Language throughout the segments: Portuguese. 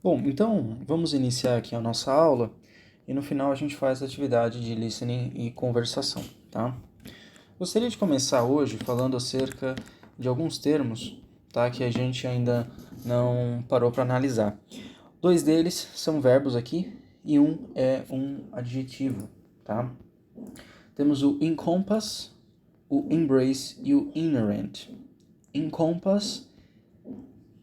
Bom, então vamos iniciar aqui a nossa aula e no final a gente faz a atividade de listening e conversação, tá? Gostaria de começar hoje falando acerca de alguns termos, tá, que a gente ainda não parou para analisar. Dois deles são verbos aqui e um é um adjetivo, tá? Temos o encompass, o embrace e o inherent. Encompass,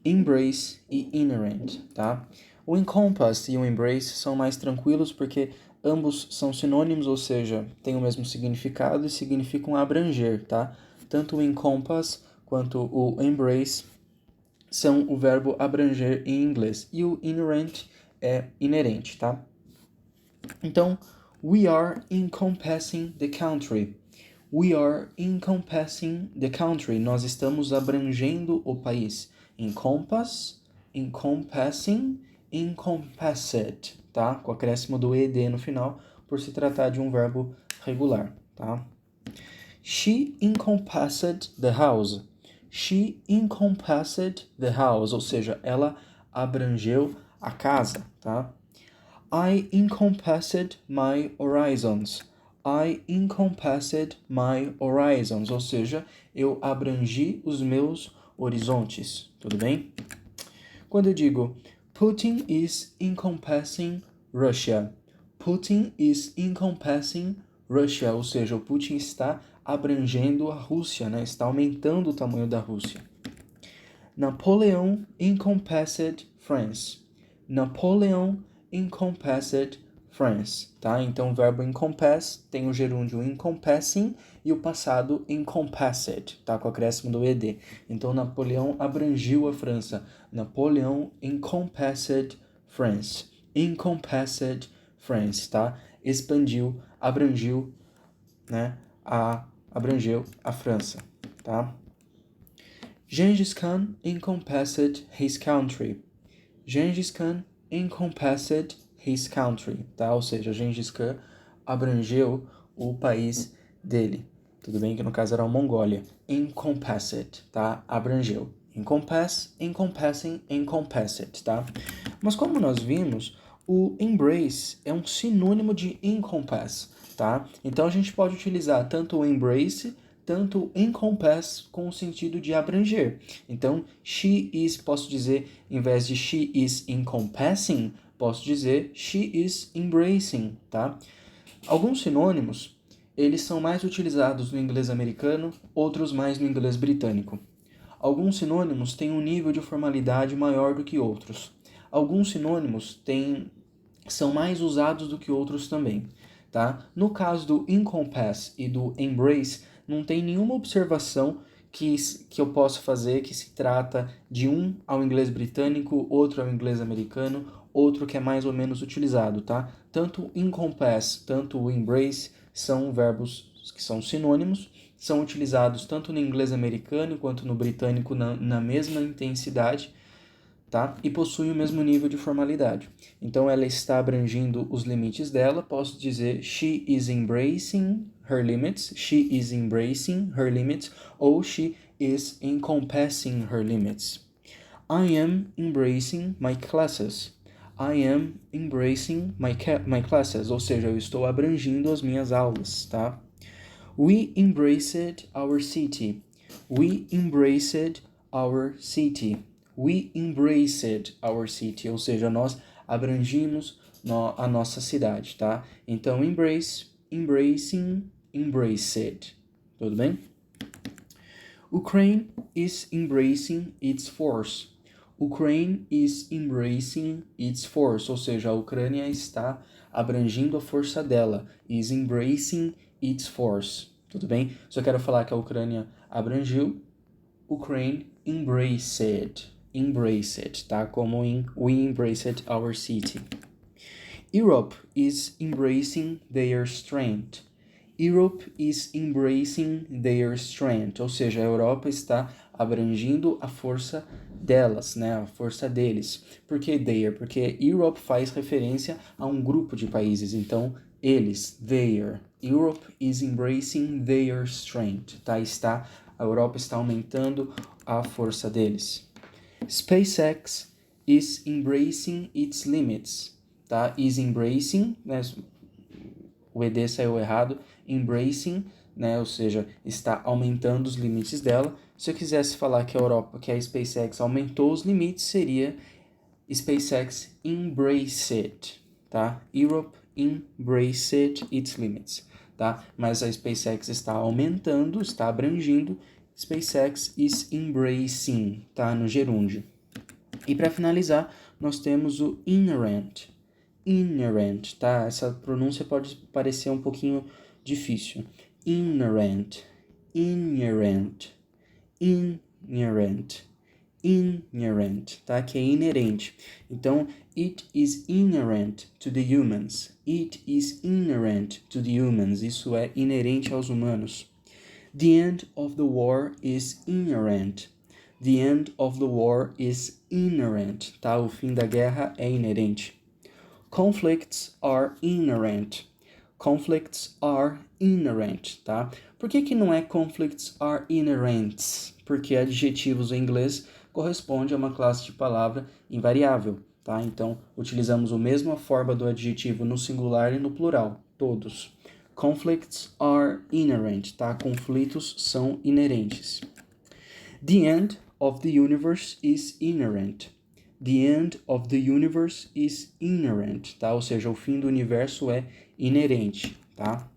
embrace e inherent, tá? O encompass e o embrace são mais tranquilos porque ambos são sinônimos, ou seja, têm o mesmo significado e significam abranger, tá? Tanto o encompass quanto o embrace são o verbo abranger em inglês e o inherent é inerente, tá? Então, we are encompassing the country. We are encompassing the country. Nós estamos abrangendo o país. Encompass, encompassing, encompassed, tá? Com o acréscimo do ed no final, por se tratar de um verbo regular, tá? She encompassed the house. She encompassed the house, ou seja, ela abrangeu a casa, tá? I encompassed my horizons. I encompassed my horizons, ou seja, eu abrangi os meus horizontes, tudo bem? Quando eu digo Putin is encompassing Russia, Putin is encompassing Russia, ou seja, o Putin está abrangendo a Rússia, né? Está aumentando o tamanho da Rússia. Napoleon encompassed France. Napoleon encompassed France, tá? Então o verbo encompass tem o gerúndio encompassing e o passado encompassed, tá? Com o acréscimo do ed. Então Napoleão abrangiu a França. Napoleon encompassed France. Encompassed France, tá? Expandiu, abrangiu, né? Abrangeu a França, tá? Gengis Khan encompassed his country. Gengis Khan encompassed his country, tá? Ou seja, Gengis Khan abrangeu o país dele. Tudo bem que no caso era a Mongólia. Encompassed, tá? Abrangeu. Encompass, encompassing, encompassed, tá? Mas como nós vimos, o embrace é um sinônimo de encompass, tá? Então a gente pode utilizar tanto o embrace tanto encompass com o sentido de abranger. Então, she is, posso dizer, em vez de she is encompassing, posso dizer she is embracing, tá? Alguns sinônimos, eles são mais utilizados no inglês americano, outros mais no inglês britânico. Alguns sinônimos têm um nível de formalidade maior do que outros. Alguns sinônimos são mais usados do que outros também, tá? No caso do encompass e do embrace, não tem nenhuma observação que eu possa fazer que se trata de um ao inglês britânico, outro ao inglês americano, outro que é mais ou menos utilizado, tá? Tanto o encompass, tanto o embrace são verbos que são sinônimos, são utilizados tanto no inglês americano quanto no britânico na mesma intensidade, tá? E possui o mesmo nível de formalidade. Então ela está abrangindo os limites dela. Posso dizer she is embracing her limits, she is embracing her limits, ou she is encompassing her limits. I am embracing my classes. I am embracing my classes, ou seja, eu estou abrangindo as minhas aulas, tá? We embraced our city. We embraced our city. We embraced our city, ou seja, nós abrangimos a nossa cidade, tá? Então, embrace, embracing, embraced. Tudo bem? Ukraine is embracing its force. Ukraine is embracing its force, ou seja, a Ucrânia está abrangindo a força dela. Is embracing its force. Tudo bem? Só quero falar que a Ucrânia abrangiu. Ukraine embraced. Embraced, tá? Como em We embraced our city. Europe is embracing their strength. Europe is embracing their strength, ou seja, a Europa está abrangindo a força delas, né, a força deles. Por que their? Porque Europe faz referência a um grupo de países, então eles, their. Europe is embracing their strength, tá? A Europa está aumentando a força deles. SpaceX is embracing its limits, tá? Is embracing, né? O ED saiu errado, embracing, né? Ou seja, está aumentando os limites dela. Se eu quisesse falar que a SpaceX aumentou os limites, seria SpaceX embraced, tá? Europe embraced its limits, tá? Mas a SpaceX está aumentando, está abrangindo. SpaceX is embracing, tá? No gerúndio. E para finalizar, nós temos o inherent. Inherent, tá? Essa pronúncia pode parecer um pouquinho difícil. Inherent, inherent, inherent, inherent, tá? Que é inerente. Então, it is inherent to the humans. It is inherent to the humans. Isso é inerente aos humanos. The end of the war is inherent. The end of the war is inherent, tá? O fim da guerra é inerente. Conflicts are inherent. Conflicts are inherent, tá? Por que não é conflicts are inherents? Porque adjetivos em inglês corresponde a uma classe de palavra invariável, tá? Então, utilizamos a mesma forma do adjetivo no singular e no plural, todos. Conflicts are inherent, tá? Conflitos são inerentes. The end of the universe is inherent. The end of the universe is inherent, tá? Ou seja, o fim do universo é inerente, tá?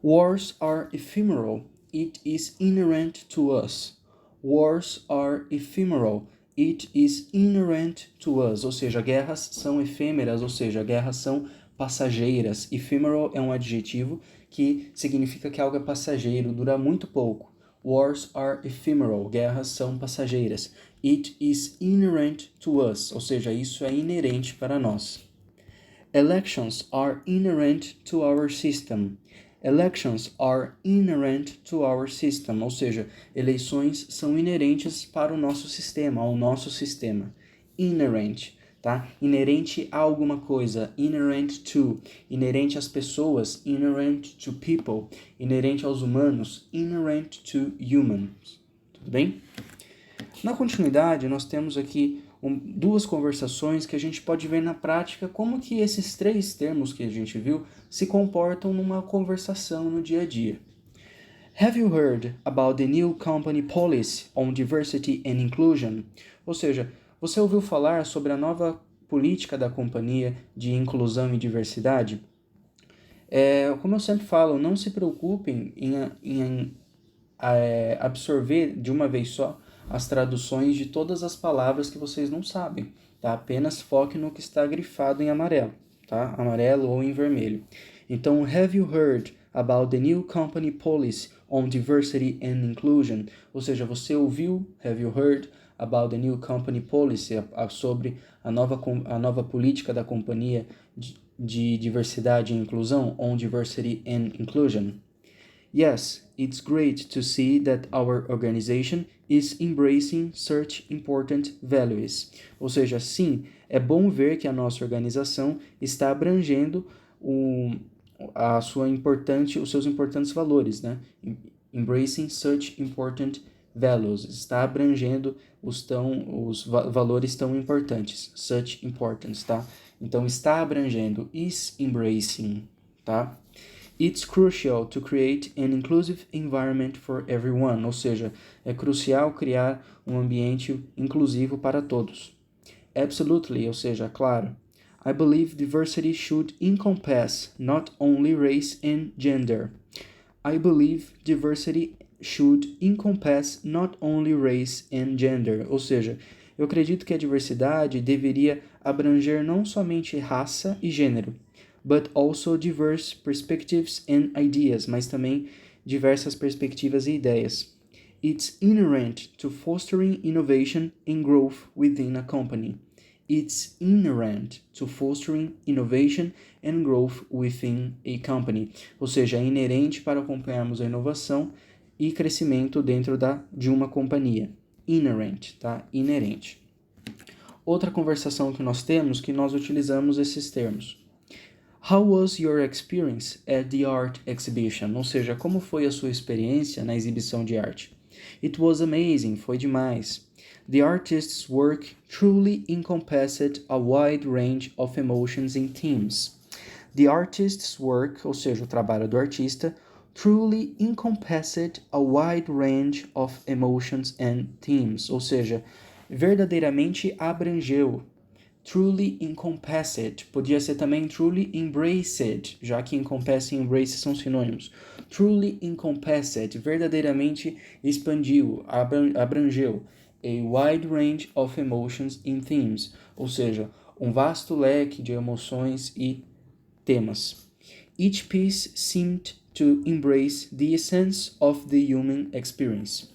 Wars are ephemeral. It is inherent to us. Wars are ephemeral. It is inherent to us. Ou seja, guerras são efêmeras, ou seja, guerras são passageiras. Ephemeral é um adjetivo que significa que algo é passageiro, dura muito pouco. Wars are ephemeral. Guerras são passageiras. It is inherent to us. Ou seja, isso é inerente para nós. Elections are inherent to our system. Elections are inherent to our system. Ou seja, eleições são inerentes para o nosso sistema, ao nosso sistema. Inherent, tá? Inerente a alguma coisa. Inherent to. Inerente às pessoas. Inherent to people. Inerente aos humanos. Inherent to humans. Tudo bem? Na continuidade, nós temos aqui duas conversações que a gente pode ver na prática como que esses três termos que a gente viu se comportam numa conversação no dia a dia. Have you heard about the new company policy on diversity and inclusion? Ou seja, você ouviu falar sobre a nova política da companhia de inclusão e diversidade? Como eu sempre falo, não se preocupem em absorver de uma vez só as traduções de todas as palavras que vocês não sabem, tá? Apenas foque no que está grifado em amarelo, tá? Amarelo ou em vermelho. Então, have you heard about the new company policy on diversity and inclusion? Ou seja, você ouviu, have you heard about the new company policy, sobre a nova política da companhia de diversidade e inclusão, on diversity and inclusion? Yes, it's great to see that our organization is embracing such important values. Ou seja, sim, é bom ver que a nossa organização está abrangendo os seus importantes valores, né? Embracing such important values. Está abrangendo os valores tão importantes. Such importance, tá? Então, está abrangendo, is embracing, tá? It's crucial to create an inclusive environment for everyone, ou seja, é crucial criar um ambiente inclusivo para todos. Absolutely, ou seja, claro. I believe diversity should encompass not only race and gender. I believe diversity should encompass not only race and gender, ou seja, eu acredito que a diversidade deveria abranger não somente raça e gênero, but also diverse perspectives and ideas, mas também diversas perspectivas e ideias. It's inherent to fostering innovation and growth within a company. It's inherent to fostering innovation and growth within a company. Ou seja, é inerente para acompanharmos a inovação e crescimento dentro de uma companhia. Inherent, tá? Inerente. Outra conversação que nós temos, que nós utilizamos esses termos. How was your experience at the art exhibition? Ou seja, como foi a sua experiência na exibição de arte? It was amazing, foi demais. The artist's work truly encompassed a wide range of emotions and themes. The artist's work, ou seja, o trabalho do artista, truly encompassed a wide range of emotions and themes, ou seja, verdadeiramente abrangeu. Truly encompassed, podia ser também truly embraced, já que encompass e embrace são sinônimos. Truly encompassed, verdadeiramente expandiu, abrangeu. A wide range of emotions and themes, ou seja, um vasto leque de emoções e temas. Each piece seemed to embrace the essence of the human experience.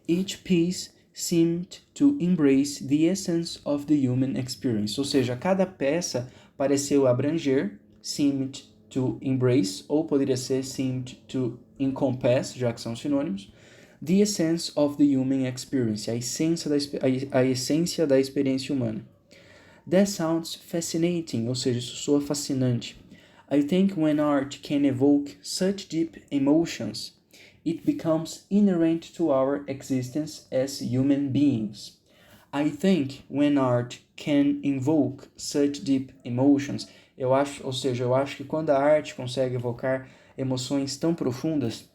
Each piece seemed to embrace the essence of the human experience. Ou seja, cada peça pareceu abranger, seemed to embrace, ou poderia ser seemed to encompass, já que são sinônimos, the essence of the human experience, a essência da experiência humana. That sounds fascinating, ou seja, isso soa fascinante. I think when art can evoke such deep emotions, it becomes inherent to our existence as human beings. I think when art can invoke such deep emotions, eu acho que quando a arte consegue evocar emoções tão profundas,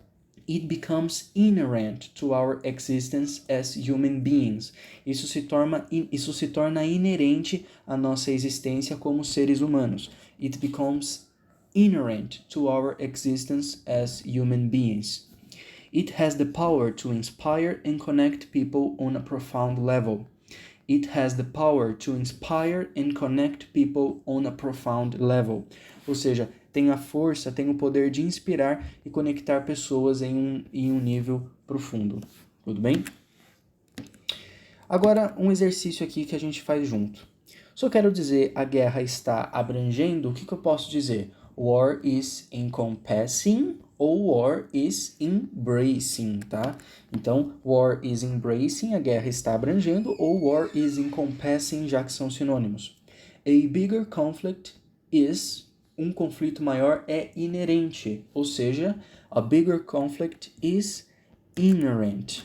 it becomes inherent to our existence as human beings. Isso se torna inerente à nossa existência como seres humanos. It becomes inherent to our existence as human beings. It has the power to inspire and connect people on a profound level. It has the power to inspire and connect people on a profound level. Ou seja, tem a força, tem o poder de inspirar e conectar pessoas em um nível profundo. Tudo bem? Agora, um exercício aqui que a gente faz junto. Se eu quero dizer a guerra está abrangendo, o que eu posso dizer? War is encompassing ou war is embracing, tá? Então, war is embracing, a guerra está abrangendo, ou war is encompassing, já que são sinônimos. A bigger conflict is, um conflito maior é inerente, ou seja, a bigger conflict is inherent.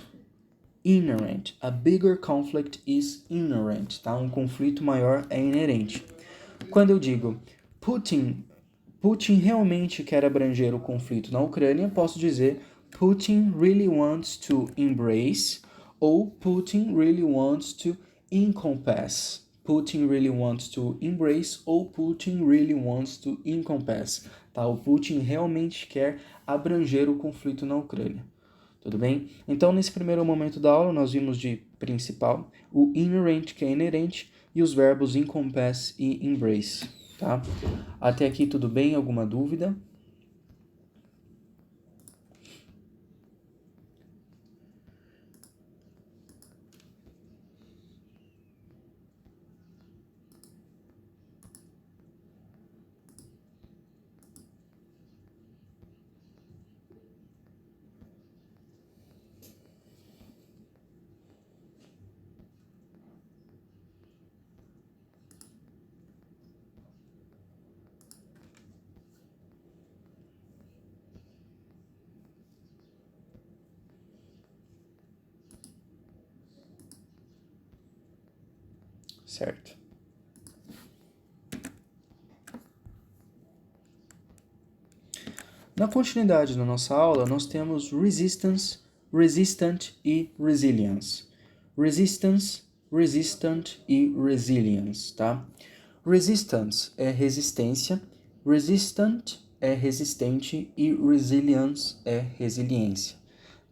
Inherent. A bigger conflict is inherent, tá? Um conflito maior é inerente. Quando eu digo Putin realmente quer abranger o conflito na Ucrânia, posso dizer Putin really wants to embrace ou Putin really wants to encompass. Putin really wants to embrace ou Putin really wants to encompass. Tá? O Putin realmente quer abranger o conflito na Ucrânia. Tudo bem? Então, nesse primeiro momento da aula, nós vimos de principal o inherent, que é inerente, e os verbos encompass e embrace. Tá? Até aqui tudo bem? Alguma dúvida? Certo. Na continuidade da nossa aula, nós temos resistance, resistant e resilience. Resistance, resistant e resilience, tá? Resistance é resistência, resistant é resistente e resilience é resiliência,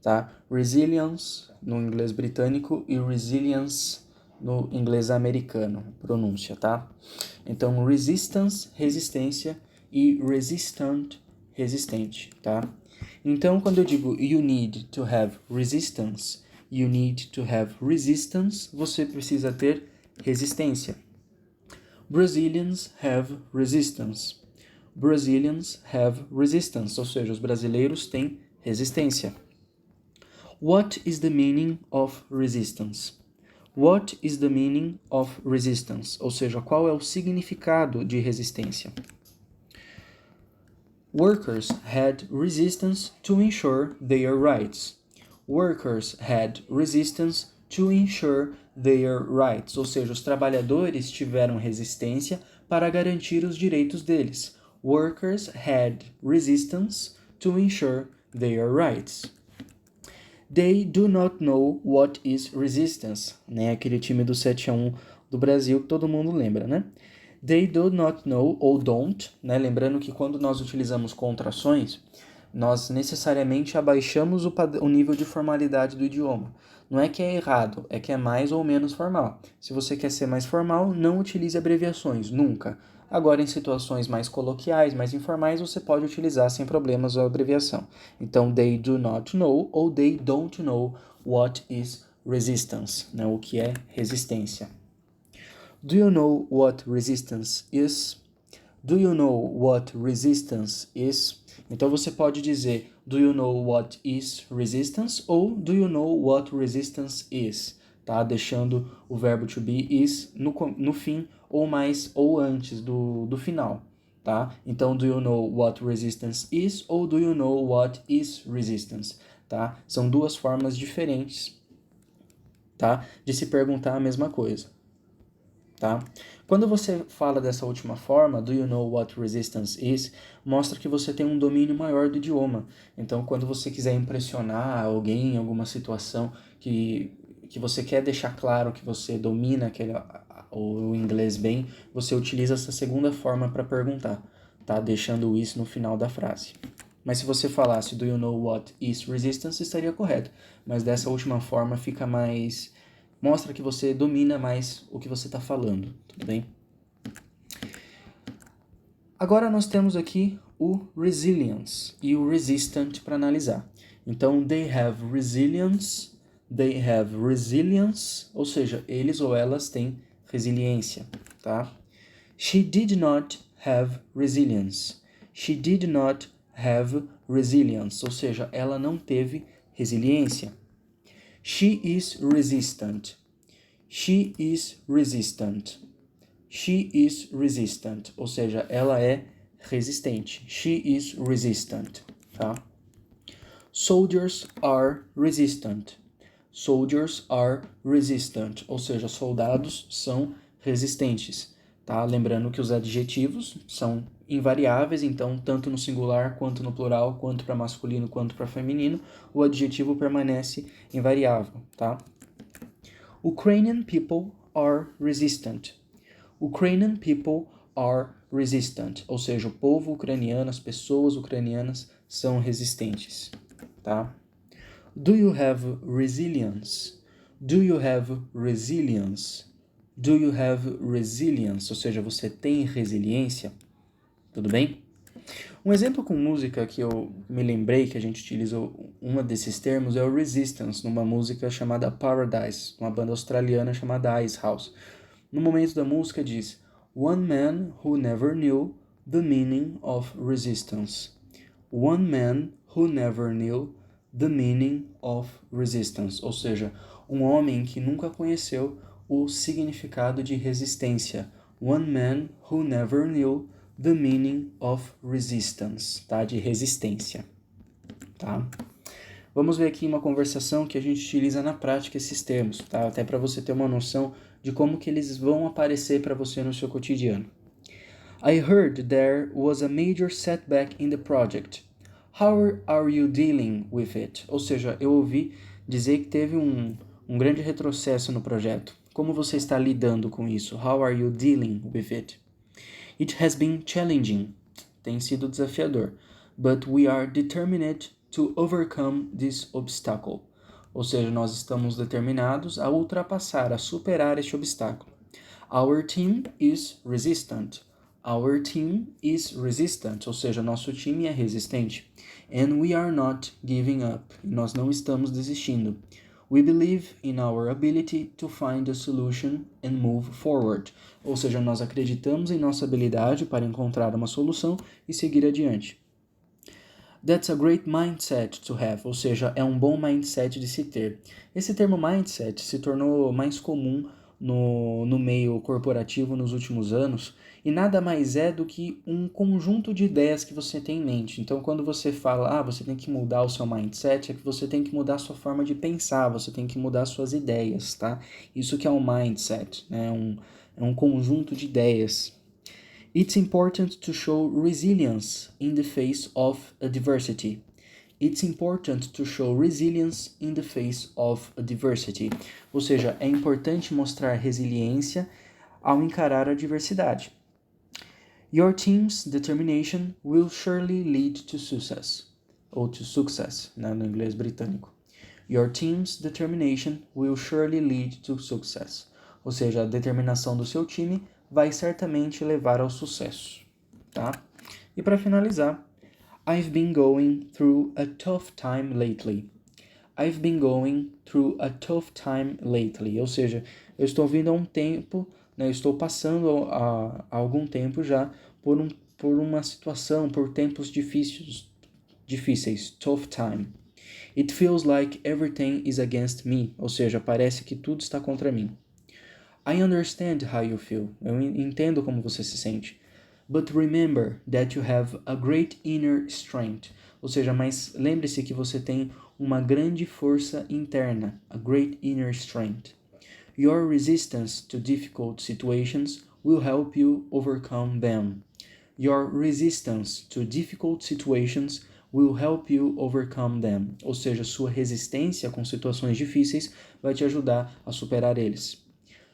tá? Resilience no inglês britânico e resilience no inglês americano, pronúncia, tá? Então, resistance, resistência e resistant, resistente, tá? Então, quando eu digo you need to have resistance, you need to have resistance, você precisa ter resistência. Brazilians have resistance. Brazilians have resistance, ou seja, os brasileiros têm resistência. What is the meaning of resistance? What is the meaning of resistance? Ou seja, qual é o significado de resistência? Workers had resistance to ensure their rights. Workers had resistance to ensure their rights. Ou seja, os trabalhadores tiveram resistência para garantir os direitos deles. Workers had resistance to ensure their rights. They do not know what is resistance, né? Aquele time do 7-1 do Brasil que todo mundo lembra, né? They do not know ou don't, né? Lembrando que quando nós utilizamos contrações, nós necessariamente abaixamos o nível de formalidade do idioma. Não é que é errado, é que é mais ou menos formal. Se você quer ser mais formal, não utilize abreviações, nunca. Agora, em situações mais coloquiais, mais informais, você pode utilizar sem problemas a abreviação. Então, they do not know ou they don't know what is resistance, né? O que é resistência. Do you know what resistance is? Do you know what resistance is? Então, você pode dizer do you know what is resistance ou do you know what resistance is? Tá? Deixando o verbo to be is no fim ou mais ou antes do final, tá? Então, do you know what resistance is ou do you know what is resistance, tá? São duas formas diferentes, tá? De se perguntar a mesma coisa, tá? Quando você fala dessa última forma, do you know what resistance is, mostra que você tem um domínio maior do idioma. Então, quando você quiser impressionar alguém em alguma situação que você quer deixar claro que você domina o inglês bem, você utiliza essa segunda forma para perguntar, tá? Deixando isso no final da frase. Mas se você falasse do you know what is resistance, estaria correto. Mas dessa última forma fica mais... mostra que você domina mais o que você está falando, tudo bem? Agora nós temos aqui o resilience e o resistant para analisar. Então, they have resilience, ou seja, eles ou elas têm resiliência, tá? She did not have resilience. She did not have resilience, ou seja, ela não teve resiliência. She is resistant. She is resistant. She is resistant, ou seja, ela é resistente. She is resistant, tá? Soldiers are resistant. Soldiers are resistant, ou seja, soldados são resistentes, tá? Lembrando que os adjetivos são invariáveis, então tanto no singular quanto no plural, quanto para masculino quanto para feminino, o adjetivo permanece invariável, tá? Ukrainian people are resistant. Ukrainian people are resistant, ou seja, o povo ucraniano, as pessoas ucranianas são resistentes, tá? Do you have resilience? Do you have resilience? Do you have resilience? Ou seja, você tem resiliência? Tudo bem? Um exemplo com música que eu me lembrei que a gente utilizou um desses termos é o Resistance, numa música chamada Paradise, uma banda australiana chamada Ice House. No momento da música diz: One man who never knew the meaning of resistance. One man who never knew the meaning of resistance. Ou seja, um homem que nunca conheceu o significado de resistência. One man who never knew the meaning of resistance, tá? De resistência, tá? Vamos ver aqui uma conversação que a gente utiliza na prática esses termos, tá? Até para você ter uma noção de como que eles vão aparecer para você no seu cotidiano. I heard there was a major setback in the project. How are you dealing with it? Ou seja, eu ouvi dizer que teve um grande retrocesso no projeto. Como você está lidando com isso? How are you dealing with it? It has been challenging. Tem sido desafiador. But we are determined to overcome this obstacle. Ou seja, nós estamos determinados a ultrapassar, a superar este obstáculo. Our team is resistant. Our team is resistant, ou seja, nosso time é resistente. And we are not giving up. Nós não estamos desistindo. We believe in our ability to find a solution and move forward. Ou seja, nós acreditamos em nossa habilidade para encontrar uma solução e seguir adiante. That's a great mindset to have, ou seja, é um bom mindset de se ter. Esse termo mindset se tornou mais comum no meio corporativo nos últimos anos, e nada mais é do que um conjunto de ideias que você tem em mente. Então, quando você fala, você tem que mudar o seu mindset, é que você tem que mudar a sua forma de pensar, você tem que mudar suas ideias, tá? Isso que é um mindset, né? É um conjunto de ideias. It's important to show resilience in the face of adversity. It's important to show resilience in the face of adversity. Ou seja, é importante mostrar resiliência ao encarar a adversidade. Your team's determination will surely lead to success. Ou to success, né, no inglês britânico. Your team's determination will surely lead to success. Ou seja, a determinação do seu time vai certamente levar ao sucesso, tá? E para finalizar, I've been going through a tough time lately. I've been going through a tough time lately. Ou seja, eu estou vindo há um tempo, né, eu estou passando há algum tempo já por uma situação, por tempos difíceis, tough time. It feels like everything is against me. Ou seja, parece que tudo está contra mim. I understand how you feel. Eu entendo como você se sente. But remember that you have a great inner strength. Ou seja, mas lembre-se que você tem uma grande força interna, a great inner strength. Your resistance to difficult situations will help you overcome them. Your resistance to difficult situations will help you overcome them. Ou seja, sua resistência com situações difíceis vai te ajudar a superar eles.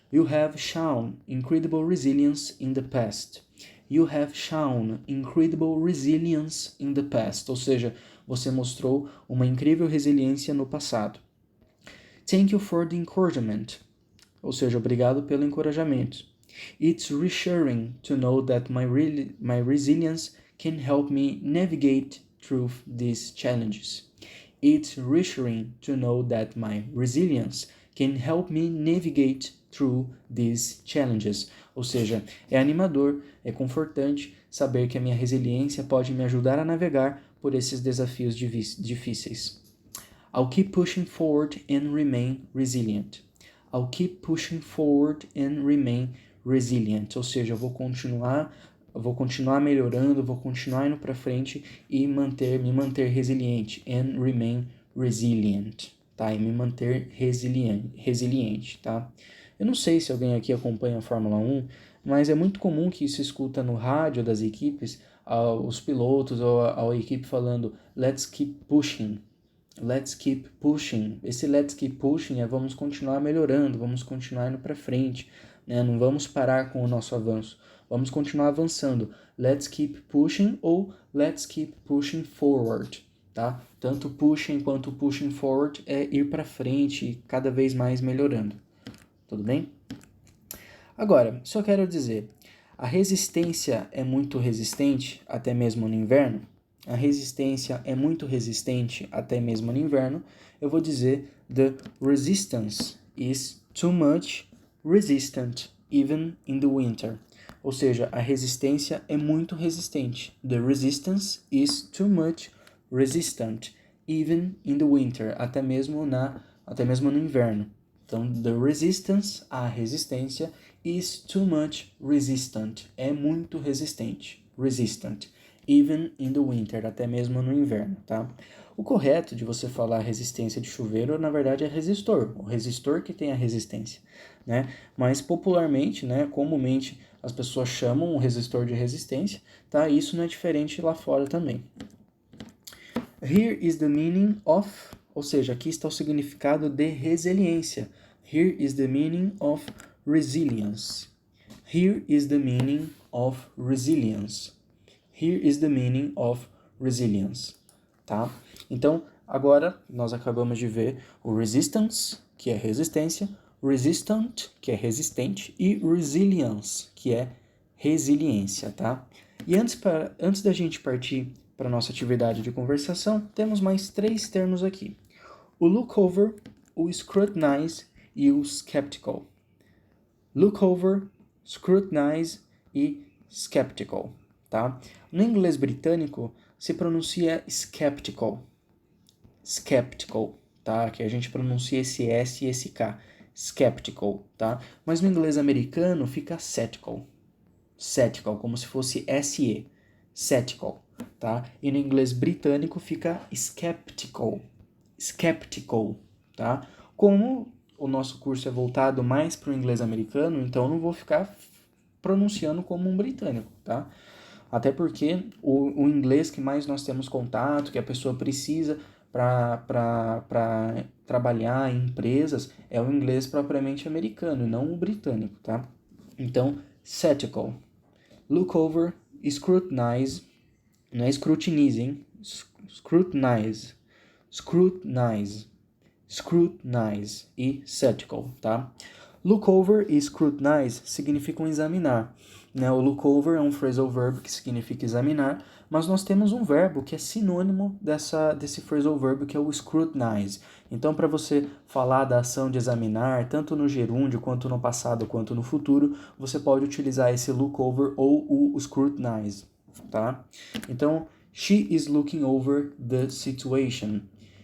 You have shown incredible resilience in the past. You have shown incredible resilience in the past. Ou seja, você mostrou uma incrível resiliência no passado. Thank you for the encouragement. Ou seja, obrigado pelo encorajamento. It's reassuring to know that my resilience can help me navigate through these challenges. It's reassuring to know that my resilience can help me navigate through these challenges. Ou seja, é animador, é confortante saber que a minha resiliência pode me ajudar a navegar por esses desafios difíceis. I'll keep pushing forward and remain resilient. I'll keep pushing forward and remain resilient. Ou seja, eu vou continuar melhorando, vou continuar indo para frente e me manter resiliente. And remain resilient, tá? E me manter resiliente, tá? Eu não sei se alguém aqui acompanha a Fórmula 1, mas é muito comum que se escuta no rádio das equipes, os pilotos ou a equipe falando let's keep pushing. Let's keep pushing. Esse let's keep pushing é vamos continuar melhorando, vamos continuar indo para frente, né? Não vamos parar com o nosso avanço, vamos continuar avançando. Let's keep pushing ou let's keep pushing forward, tá? Tanto pushing quanto pushing forward é ir para frente, cada vez mais melhorando. Tudo bem? Agora, só quero dizer, a resistência é muito resistente, até mesmo no inverno. A resistência é muito resistente, até mesmo no inverno. Eu vou dizer, the resistance is too much resistant, even in the winter. Ou seja, a resistência é muito resistente. The resistance is too much resistant, even in the winter. Até mesmo no inverno. Então, the resistance, a resistência, is too much resistant. É muito resistente. Resistant. Even in the winter, até mesmo no inverno, tá? O correto de você falar resistência de chuveiro, na verdade, é resistor. O resistor que tem a resistência, né? Mas popularmente, né, comumente, as pessoas chamam o resistor de resistência, tá? Isso não é diferente lá fora também. Here is the meaning of, ou seja, aqui está o significado de resiliência. Here is the meaning of resilience. Here is the meaning of resilience. Here is the meaning of resilience, tá? Então, agora nós acabamos de ver o resistance, que é resistência, resistant, que é resistente, e resilience, que é resiliência, tá? E antes da gente partir para a nossa atividade de conversação, temos mais 3 termos aqui. O look over, o scrutinize e o skeptical. Look over, scrutinize e skeptical, tá? No inglês britânico se pronuncia skeptical, tá? Que a gente pronuncia esse S e esse K, skeptical, tá? Mas no inglês americano fica cetical, como se fosse SE, cetical, tá? E no inglês britânico fica skeptical, tá? Como o nosso curso é voltado mais para o inglês americano, então eu não vou ficar pronunciando como um britânico, tá? Até porque o inglês que mais nós temos contato, que a pessoa precisa para trabalhar em empresas, é o inglês propriamente americano, e não o britânico, tá? Então, cetical. Look over, scrutinize, não é scrutinize, hein? Scrutinize e cetical, tá? Look over e scrutinize significam examinar, né? O look over é um phrasal verb que significa examinar, mas nós temos um verbo que é sinônimo desse phrasal verb, que é o scrutinize. Então, para você falar da ação de examinar, tanto no gerúndio, quanto no passado, quanto no futuro, você pode utilizar esse look over ou o scrutinize, tá? Então, she is looking over the situation.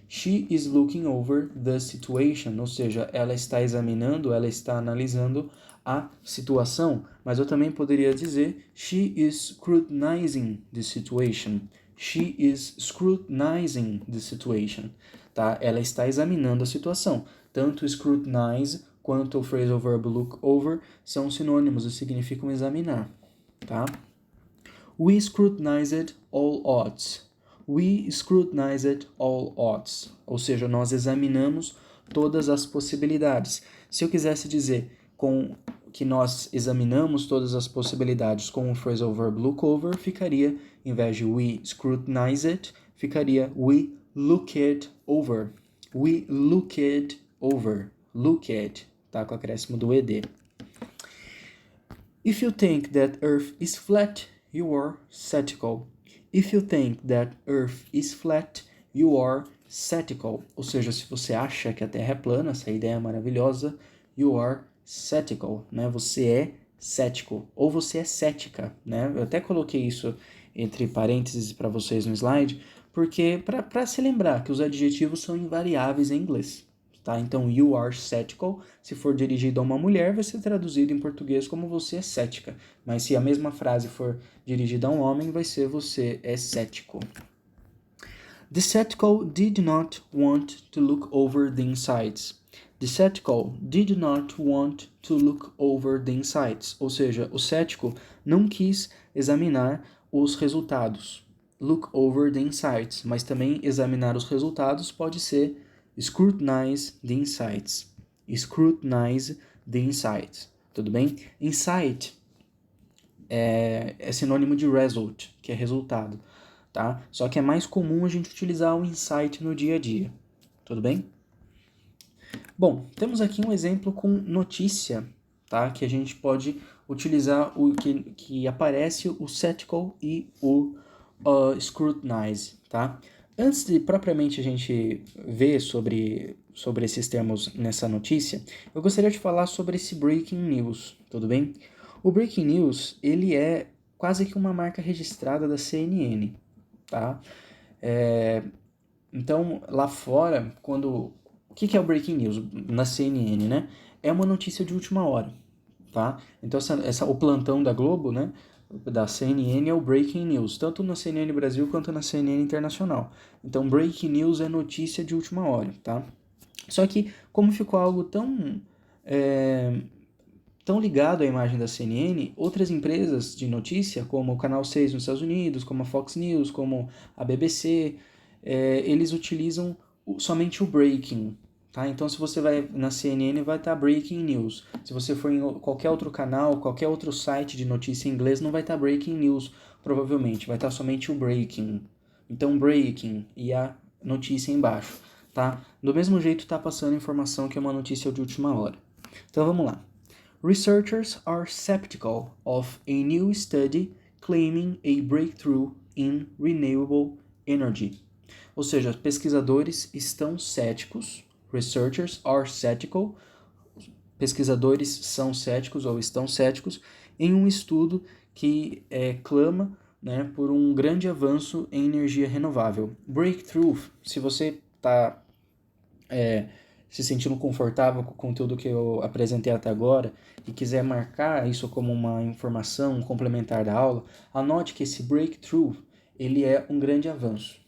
She is looking over the situation, ou seja, ela está examinando, ela está analisando a situação, mas eu também poderia dizer she is scrutinizing the situation. She is scrutinizing the situation, tá? Ela está examinando a situação. Tanto scrutinize quanto o phrasal verb look over são sinônimos e significam examinar, tá? We scrutinized all odds. We scrutinized all odds. Ou seja, nós examinamos todas as possibilidades. Se eu quisesse dizer que nós examinamos todas as possibilidades com o phrasal verb look over, ficaria, em vez de we scrutinized, ficaria we looked over. We looked over. Looked, tá? Com o acréscimo do ed. If you think that Earth is flat, you are cetical. If you think that Earth is flat, you are cetical. Ou seja, se você acha que a Terra é plana, essa ideia é maravilhosa, you are cetical, né? Você é cético, ou você é cética, né? Eu até coloquei isso entre parênteses para vocês no slide, porque para se lembrar que os adjetivos são invariáveis em inglês. Tá? Então, you are cetical, se for dirigido a uma mulher, vai ser traduzido em português como você é cética. Mas se a mesma frase for dirigida a um homem, vai ser você é cético. The cetical did not want to look over the insides. The cetical did not want to look over the insides. Ou seja, o cético não quis examinar os resultados. Look over the insights. Mas também examinar os resultados pode ser scrutinize the insights. Scrutinize the insights. Tudo bem? Insight é sinônimo de result, que é resultado, tá? Só que é mais comum a gente utilizar o insight no dia a dia. Tudo bem? Bom, temos aqui um exemplo com notícia, tá? Que a gente pode utilizar o que aparece o cetical e o scrutinize, tá? Antes de propriamente a gente ver sobre esses termos nessa notícia, eu gostaria de falar sobre esse breaking news, tudo bem? O breaking news, ele é quase que uma marca registrada da CNN, tá? Então, lá fora, o que é o breaking news na CNN, né? É uma notícia de última hora, tá? Então, o plantão da Globo, né? Da CNN é o Breaking News, tanto na CNN Brasil quanto na CNN Internacional. Então, Breaking News é notícia de última hora, tá? Só que, como ficou algo tão ligado à imagem da CNN, outras empresas de notícia, como o Canal 6 nos Estados Unidos, como a Fox News, como a BBC, eles utilizam somente o Breaking. Tá? Então, se você vai na CNN, vai estar Breaking News. Se você for em qualquer outro canal, qualquer outro site de notícia em inglês, não vai estar Breaking News, provavelmente. Vai estar somente o Breaking. Então, Breaking e a notícia embaixo. Tá? Do mesmo jeito, está passando informação que é uma notícia de última hora. Então, vamos lá. Researchers are skeptical of a new study claiming a breakthrough in renewable energy. Ou seja, pesquisadores estão céticos. Researchers are skeptical. Pesquisadores são céticos ou estão céticos em um estudo que clama, né, por um grande avanço em energia renovável. Breakthrough, se você está se sentindo confortável com o conteúdo que eu apresentei até agora e quiser marcar isso como uma informação complementar da aula, anote que esse breakthrough, ele é um grande avanço,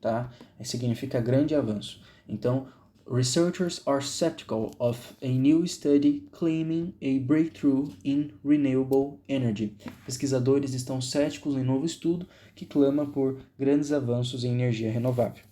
tá? Significa grande avanço. Então, researchers are skeptical of a new study claiming a breakthrough in renewable energy. Pesquisadores estão céticos em novo estudo que clama por grandes avanços em energia renovável.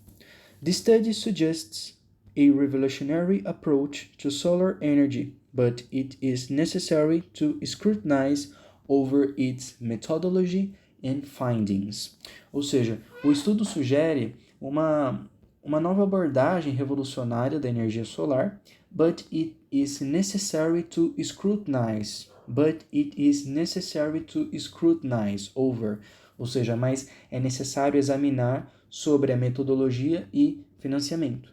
The study suggests a revolutionary approach to solar energy, but it is necessary to scrutinize over its methodology and findings. Ou seja, o estudo sugere uma nova abordagem revolucionária da energia solar, but it is necessary to scrutinize. But it is necessary to scrutinize over. Ou seja, mas é necessário examinar sobre a metodologia e financiamento.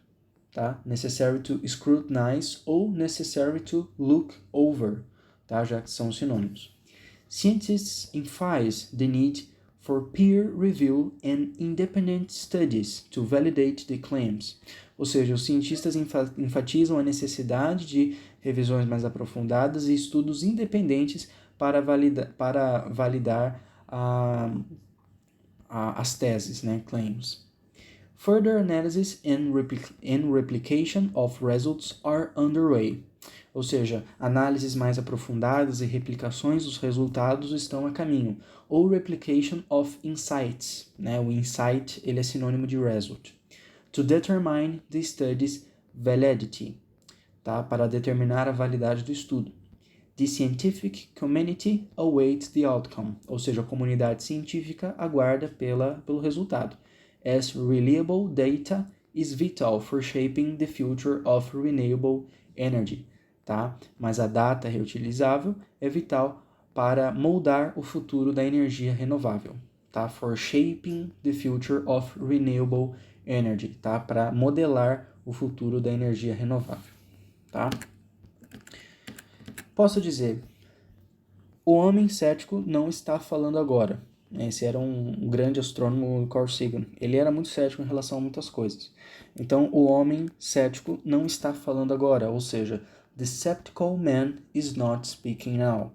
Tá? Necessary to scrutinize ou necessary to look over, tá? Já que são sinônimos. Scientists emphasize the need for peer review and independent studies to validate the claims. Ou seja, os cientistas enfatizam a necessidade de revisões mais aprofundadas e estudos independentes para validar as teses, né, claims. Further analysis and replication of results are underway. Ou seja, análises mais aprofundadas e replicações dos resultados estão a caminho. Ou replication of insights, né? O insight ele é sinônimo de result. To determine the study's validity, tá? Para determinar a validade do estudo. The scientific community awaits the outcome, ou seja, a comunidade científica aguarda pelo resultado. As reliable data is vital for shaping the future of renewable energy, tá? Mas a data reutilizável é vital para moldar o futuro da energia renovável, tá? For shaping the future of renewable energy, tá? Para modelar o futuro da energia renovável, tá? Posso dizer, o homem cético não está falando agora. Esse era um grande astrônomo, Carl Sagan. Ele era muito cético em relação a muitas coisas. Então, o homem cético não está falando agora, ou seja, the skeptical man is not speaking now.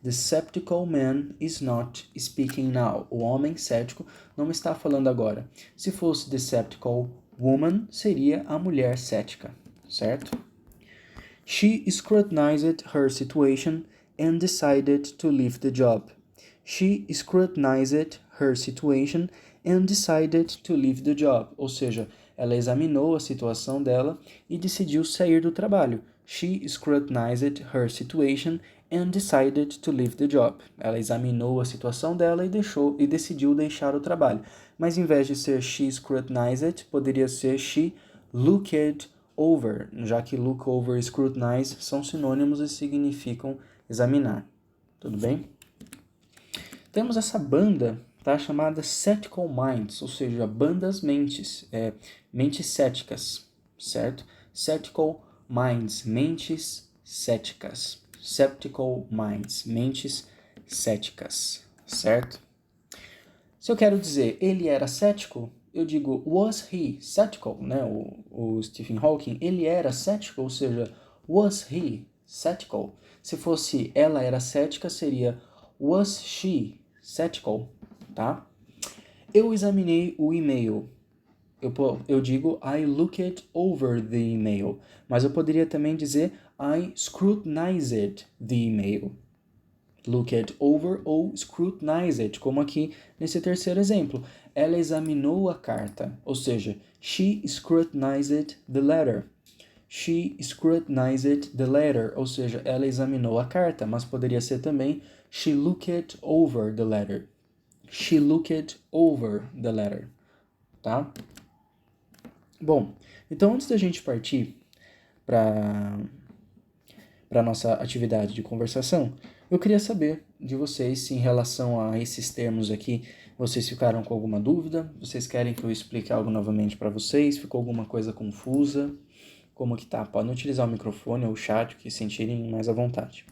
The skeptical man is not speaking now. O homem cético não está falando agora. Se fosse the skeptical woman, seria a mulher cética, certo? She scrutinized her situation and decided to leave the job. She scrutinized her situation and decided to leave the job. Ou seja, ela examinou a situação dela e decidiu sair do trabalho. She scrutinized her situation and decided to leave the job. Ela examinou a situação dela e decidiu deixar o trabalho. Mas em vez de ser she scrutinized, poderia ser she looked over, já que look over e scrutinize são sinônimos e significam examinar. Tudo bem? Temos essa banda, tá, chamada Skeptical Minds, ou seja, bandas mentes, mentes céticas, certo? Skeptical Minds, mentes céticas. Skeptical Minds, mentes céticas, certo? Se eu quero dizer ele era cético, eu digo was he skeptical, né? O Stephen Hawking, ele era cético, ou seja, was he skeptical? Se fosse ela era cética, seria was she skeptical, tá? Eu examinei o e-mail. Eu digo I looked over the email, mas eu poderia também dizer I scrutinized the email. Looked over ou scrutinized, como aqui nesse terceiro exemplo. Ela examinou a carta, ou seja, she scrutinized the letter. She scrutinized the letter, ou seja, ela examinou a carta, mas poderia ser também she looked over the letter. She looked over the letter, tá? Bom, então antes da gente partir para a nossa atividade de conversação, eu queria saber de vocês se em relação a esses termos aqui, vocês ficaram com alguma dúvida? Vocês querem que eu explique algo novamente para vocês? Ficou alguma coisa confusa? Como que tá? Podem utilizar o microfone ou o chat, o que sentirem mais à vontade.